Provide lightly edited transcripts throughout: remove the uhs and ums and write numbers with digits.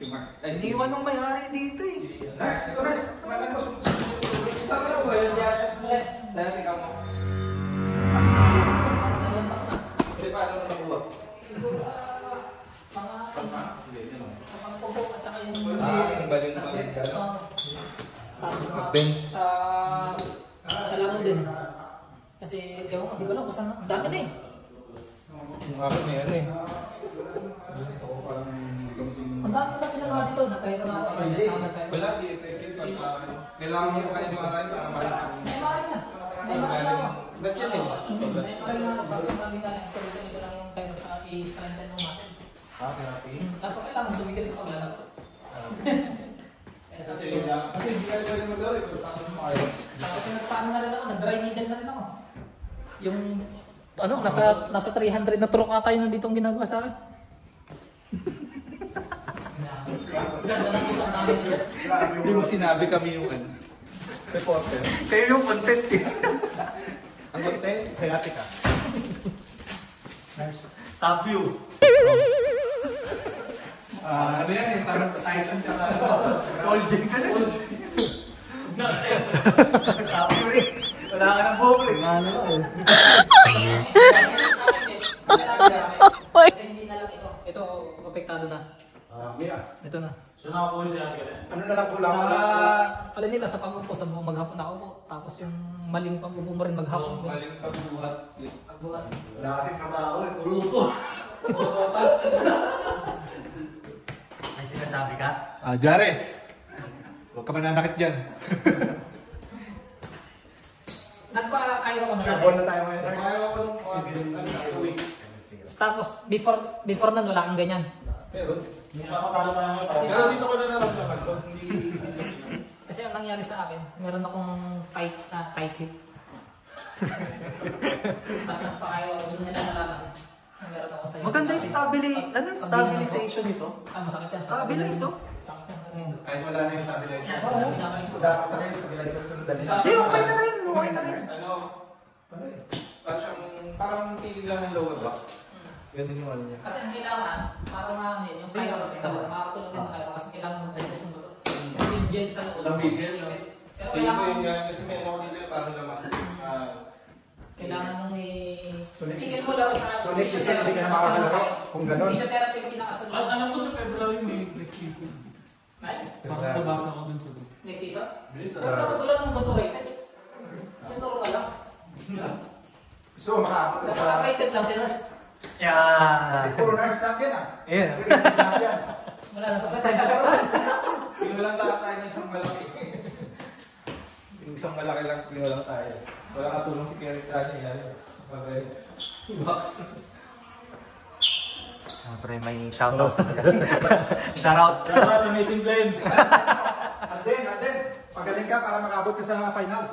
Iniwan ng may-ari dito eh. Nurse, ito nurse. Malang mo Sabi na ba yun? Dati ka mo. Hindi pa alam na nakuha. Siguro sa mga pangkubo at saka yung Balon pa. tapos sa lamo din. Kasi ewan ko, hindi ko alam kung saan. Dami na eh. Yung akin na yan eh. Ang dami na pinagawa dito. Natry ko na ako. Wala, di effective. Kailangan mo kayo maray para maray. May maray na. May maray na ako. Ba't yan eh? May maray na ako. Bakit sabi nga lang, ito lang yung kind of i-strengthen ng muscle. Therapy? Kaso kailangan tumigil sa paglalaro. Kasi hindi ka gawin mo daw, ito tapos mo kayo. Kasi nagpaano na rin ako, nag-dry needle na rin ako. Yung, nasa 300 na truk ata yun nandito ang ginagawa sa akin. Hindi mo sinabi kami yung reporter. Kayo yung content eh. Ang content, hayati ka. Top view. Ano yan eh, parang Tyson ka na. All gym ka na. Top view eh. Wala ka ng buhok eh. Kasi hindi na lang ito. Ito, apektado na. Ito na. Ano na lang kulang? Alam nila, sa pag-upo, sa buong maghapon na ako. Tapos yung maling pag-upo mo rin maghapon. Maling pagbuhat. Pagbuhat. Wala kasi trabaho eh. Puro ko. May sinasabi ka? Jare! Huwag ka mananakit dyan. Nagpa-kayo ako na Sure lang. ball na tayo ngayon nurse. Ayaw ko nung Tapos, before nun, wala kang ganyan. Pero dito ko na naramdaman ko. Hindi sa Pinas. Kasi ang nangyari sa akin, meron akong tight hip. Tapos nagpa-kayo ako, doon nila nalaman. Meron ako sa'yo. Maganda yung stabilization nito. Masakit yan. Stabilize oh. Sakit yan. Kahit wala na yung stabilizer. Dapat na kayo stabilizer sunod dali. Hindi, okay na rin. Okay na rin. Ano? Parang tigil lang ng lower back. Ganun yung ano niya. Kasi ang kailangan, parang nga yung chiropractic talaga, makakatulong din ng chiro kasi kailangan mag-digest yung buto. Yung gel sa loob. Lamigil. Pero Tingin ko yun kailangan, yan kasi may ako dito parang naman. kailangan mong So next tingin mo lang sa So next season hindi ka na makakalaro kung gano'n. physiotherapy yung pinakasunod. Alam ko sa February may next season. Right? Parang nabasa ko dun sa group. Next season? Bilis Huwag ka matulad ng buto rated. Yung normal lang. So makaakot ka sa... Naka-rated lang si nurse. Yan. Puro nurse lang yan ah. Yeah. Hindi rin lang yan. Wala na tapos tayo kakaroon. Pinulang tayo ng isang malaki. Yung isang malaki lang, pinulang tayo. Walang katulong si Kerry Trani. Okay. Box. Siyempre may shoutout. Shoutout. Shoutout Amazing Blend! Alden, pagaling ka para makabot ka sa finals.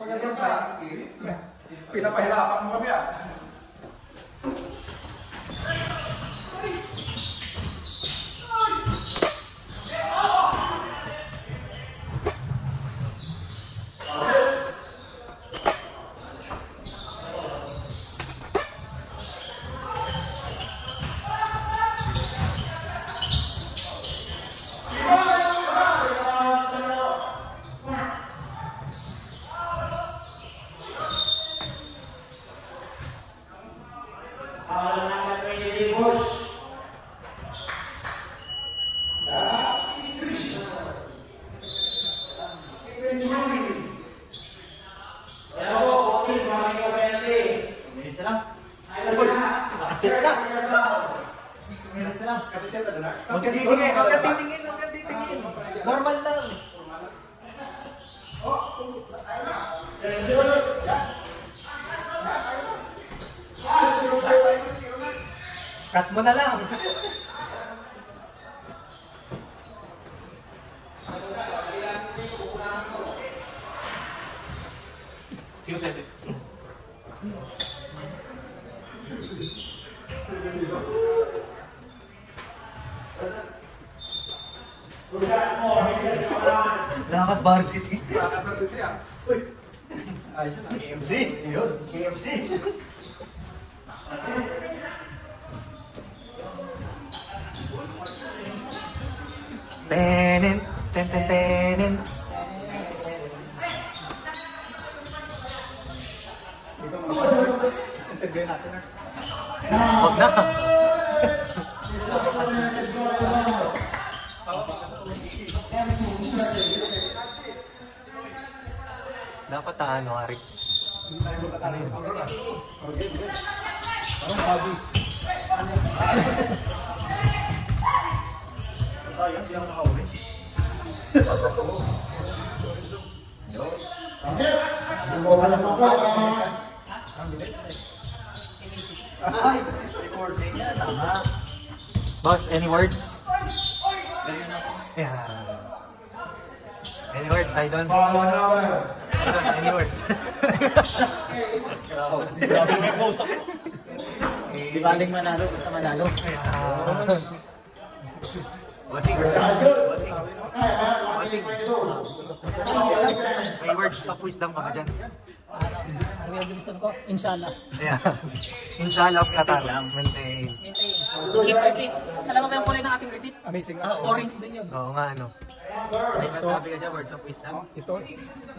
Pagaling ka. Pinapahirapan mo kami ah. Huwag ka titingin. Normal lang. Cut mo na lang. Sino sabi? Lakad varsity. Parang kasi siya. KFC. Yun. KFC. Tenen, ten ten tenen. Dito mga interview natin ha. Huwag na. Dapat ano, Ari? Sayang, hindi ako nakahuli. Recording yan, tama. Boss, any words? Yeah. Any words, Idol? Idol, any words? Grabe may close up. Eh, Di baling manalo, basta manalo. Bossing. Bossing. Bossing. May words pa wisdom ka ba dyan? Ano yung gusto ko? Inshallah. Yeah. Inshallah, Qatar. Maintain. Maintain. Keep repeat. Alam mo ba yung kulay ng ating repeat? Amazing. Orange din yun. Oo nga, ano. May nasabi ka dyan, words of wisdom? Ito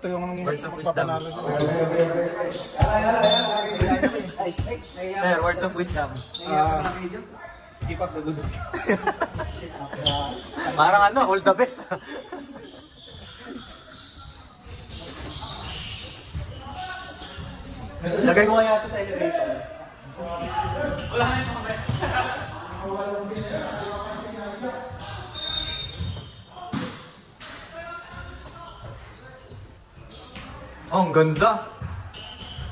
yung Words of wisdom. magpapanalo. Sir, words of wisdom. Keep up the good work. Parang ano, all the best. Lagay ko kaya ito sa elevator. Wala na yung mga Oh, ang ganda.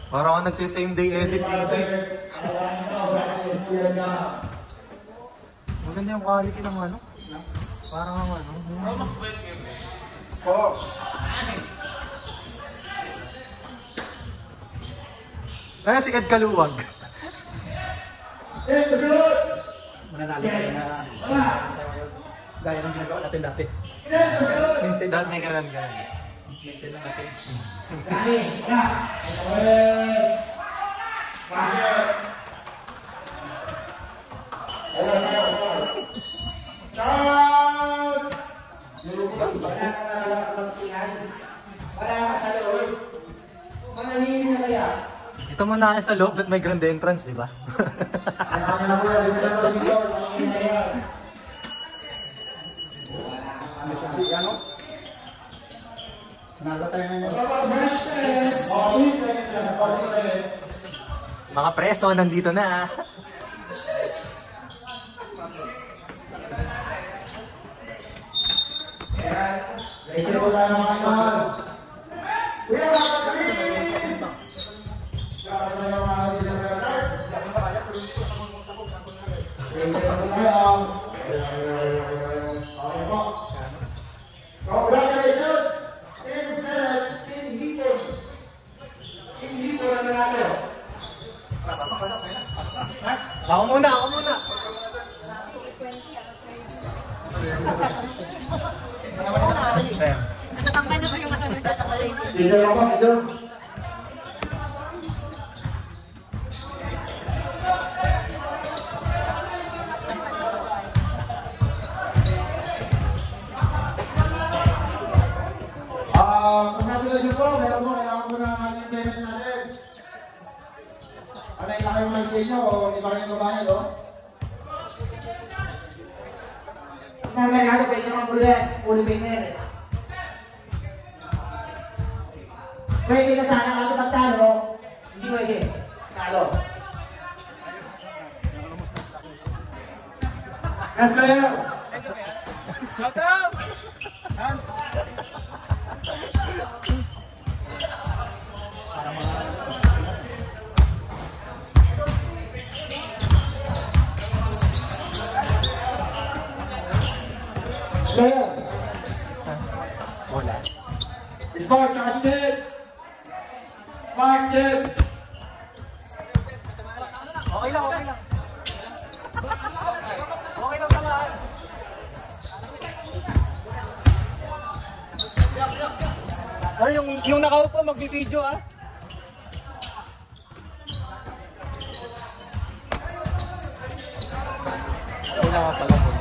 Parang ako nagsi-same day edit dito eh. Maganda yung quality ng ano. Parang ang ano. Kaya si Ed Kaluwag. Mananalo tayo na gaya ng ginagawa natin dati. Maintain Dahil may ganun. Maintain lang natin. Ito muna sa loob at may grand entrance, di ba? Ano? Nanalo tayo ngayon. Mga preso, nandito na. Ako muna. Sir. Nakatambay na ba yung mga nagtatakal? Dito lang ba? Dito. Congratulations po. Meron po. Kailangan po na ang interest natin. Ano, iba kayong mga inyo o iba kayong babae, no? Mamaya nga, pwede naman ulit eh. Pwede na sana kaso magtalo, hindi pwede. Talo. Yes, player! Shout out! Player! Wala. Smart, tsaka si Kid! Smart, Kid! Okay lang. Okay lang naman. Ay, yung nakaupo, magbibideo ah. naman pala po.